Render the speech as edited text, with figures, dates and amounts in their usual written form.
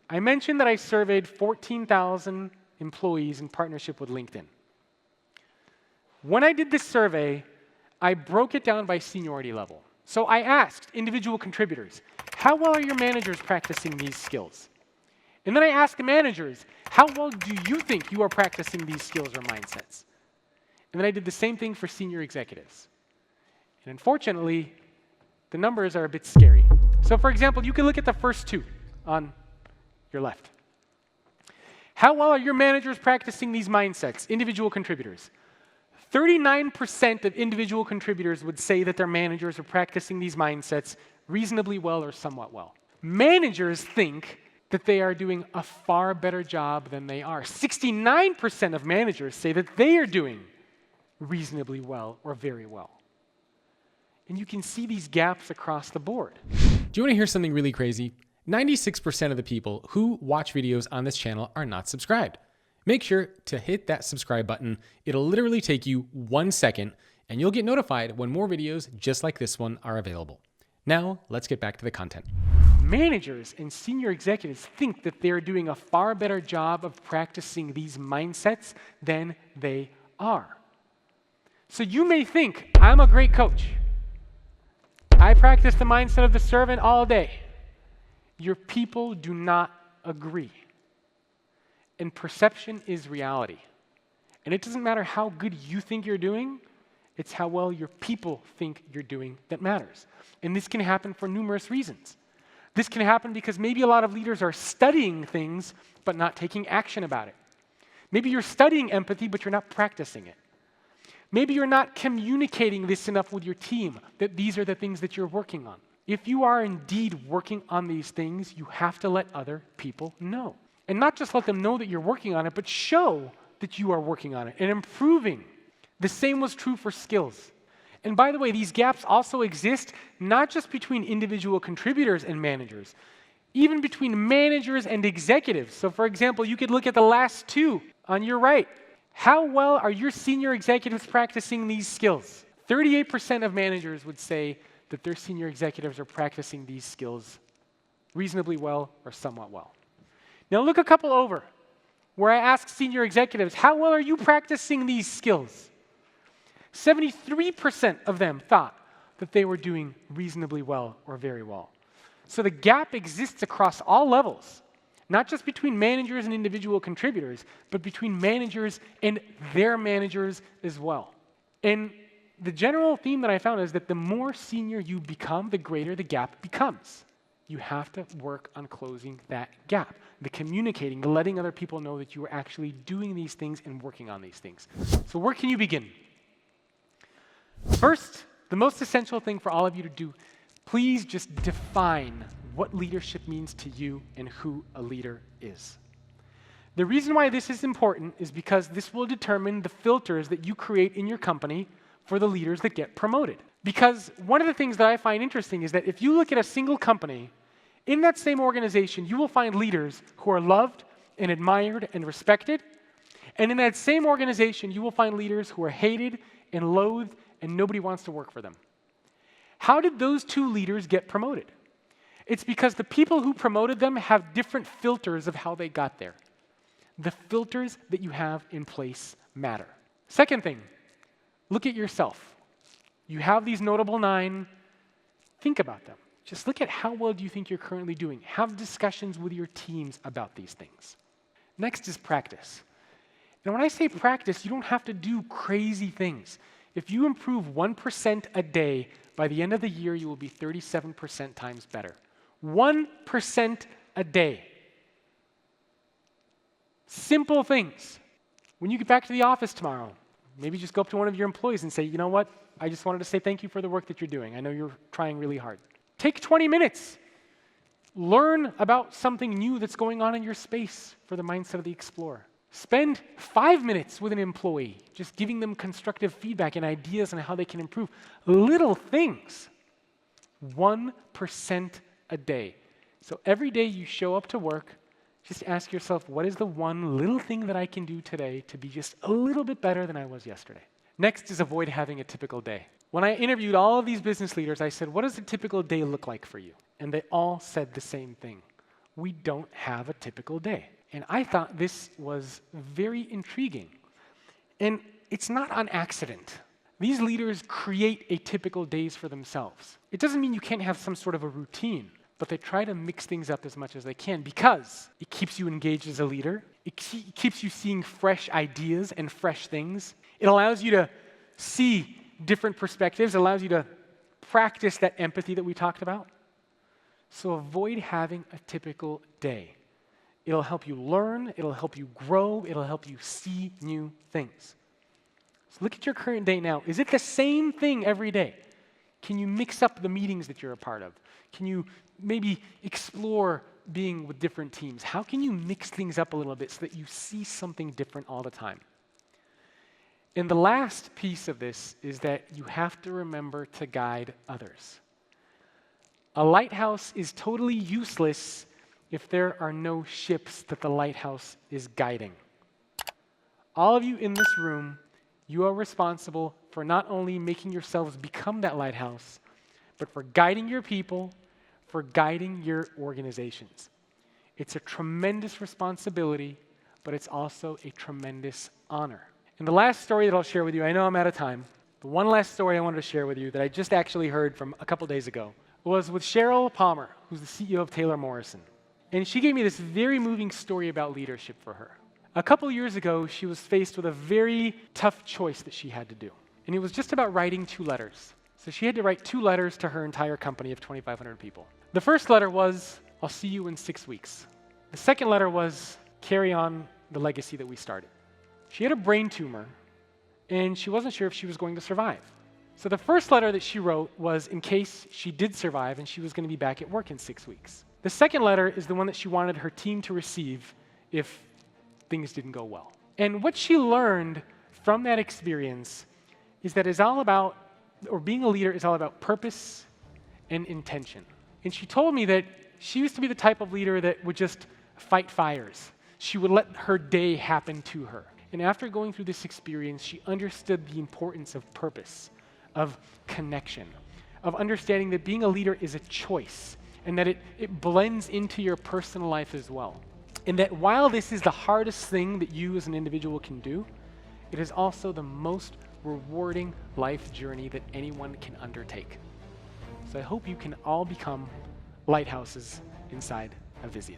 I mentioned that I surveyed 14,000 employees in partnership with LinkedIn. When I did this survey, I broke it down by seniority level. So I asked individual contributors, how well are your managers practicing these skills? And then I asked the managers, how well do you think you are practicing these skills or mindsets? And then I did the same thing for senior executives. And unfortunately, the numbers are a bit scary. So for example, you can look at the first two on your left. How well are your managers practicing these mindsets, individual contributors? 39% of individual contributors would say that their managers are practicing these mindsets reasonably well or somewhat well. Managers think that they are doing a far better job than they are. 69% of managers say that they are doing reasonably well or very well. And you can see these gaps across the board. Do you want to hear something really crazy? 96% of the people who watch videos on this channel are not subscribed. Make sure to hit that subscribe button. It'll literally take you 1 second, and you'll get notified when more videos just like this one are available. Now, let's get back to the content. Managers and senior executives think that they're doing a far better job of practicing these mindsets than they are. So you may think, I'm a great coach. I practice the mindset of the servant all day. Your people do not agree. And perception is reality. And it doesn't matter how good you think you're doing, it's how well your people think you're doing that matters. And this can happen for numerous reasons. This can happen because maybe a lot of leaders are studying things but not taking action about it. Maybe you're studying empathy but you're not practicing it. Maybe you're not communicating this enough with your team, that these are the things that you're working on. If you are indeed working on these things, you have to let other people know. And not just let them know that you're working on it, but show that you are working on it and improving. The same was true for skills. And by the way, these gaps also exist not just between individual contributors and managers, even between managers and executives. So for example, you could look at the last two on your right. How well are your senior executives practicing these skills? 38% of managers would say that their senior executives are practicing these skills reasonably well or somewhat well. Now look a couple over, where I asked senior executives, how well are you practicing these skills? 73% of them thought that they were doing reasonably well or very well. So the gap exists across all levels, not just between managers and individual contributors, but between managers and their managers as well. And the general theme that I found is that the more senior you become, the greater the gap becomes. You have to work on closing that gap, the communicating, the letting other people know that you are actually doing these things and working on these things. So where can you begin? First, the most essential thing for all of you to do, please just define what leadership means to you and who a leader is. The reason why this is important is because this will determine the filters that you create in your company for the leaders that get promoted. Because one of the things that I find interesting is that if you look at a single company, in that same organization, you will find leaders who are loved and admired and respected. And in that same organization, you will find leaders who are hated and loathed and nobody wants to work for them. How did those two leaders get promoted? It's because the people who promoted them have different filters of how they got there. The filters that you have in place matter. Second thing, look at yourself. You have these notable 9. Think about them. Just look at how well do you think you're currently doing. Have discussions with your teams about these things. Next is practice. And when I say practice, you don't have to do crazy things. If you improve 1% a day, by the end of the year, you will be 37% times better. 1% a day. Simple things. When you get back to the office tomorrow, maybe just go up to one of your employees and say, you know what? I just wanted to say thank you for the work that you're doing. I know you're trying really hard. Take 20 minutes. Learn about something new that's going on in your space for the mindset of the explorer. Spend 5 minutes with an employee, just giving them constructive feedback and ideas on how they can improve. Little things. 1% a day. So every day you show up to work, just ask yourself, what is the one little thing that I can do today to be just a little bit better than I was yesterday? Next is avoid having a typical day. When I interviewed all of these business leaders, I said, what does a typical day look like for you? And they all said the same thing. we don't have a typical day. And I thought this was very intriguing. And it's not on accident. These leaders create atypical days for themselves. It doesn't mean you can't have some sort of a routine, but they try to mix things up as much as they can because it keeps you engaged as a leader. It keeps you seeing fresh ideas and fresh things. It allows you to see different perspectives. It allows you to practice that empathy that we talked about. So avoid having a typical day. It'll help you learn, it'll help you grow, it'll help you see new things. So look at your current day now. Is it the same thing every day? Can you mix up the meetings that you're a part of? Can you maybe explore being with different teams? How can you mix things up a little bit so that you see something different all the time? And the last piece of this is that you have to remember to guide others. A lighthouse is totally useless if there are no ships that the lighthouse is guiding. All of you in this room, you are responsible for not only making yourselves become that lighthouse, but for guiding your people, for guiding your organizations. It's a tremendous responsibility, but it's also a tremendous honor. And the last story that I'll share with you, I know I'm out of time, the one last story I wanted to share with you that I just actually heard from a couple days ago was with Cheryl Palmer, who's the CEO of Taylor Morrison. And she gave me this very moving story about leadership for her. A couple years ago, she was faced with a very tough choice that she had to do. And it was just about writing 2 letters. So she had to write 2 letters to her entire company of 2,500 people. The first letter was, I'll see you in 6 weeks. The second letter was, carry on the legacy that we started. She had a brain tumor, and she wasn't sure if she was going to survive. So the first letter that she wrote was in case she did survive and she was going to be back at work in 6 weeks. The second letter is the one that she wanted her team to receive if things didn't go well. And what she learned from that experience is that it's all about, or being a leader is all about purpose and intention. And she told me that she used to be the type of leader that would just fight fires. She would let her day happen to her. And after going through this experience, she understood the importance of purpose, of connection, of understanding that being a leader is a choice and that it blends into your personal life as well. And that while this is the hardest thing that you as an individual can do, it is also the most rewarding life journey that anyone can undertake. So I hope you can all become lighthouses inside of Vizient.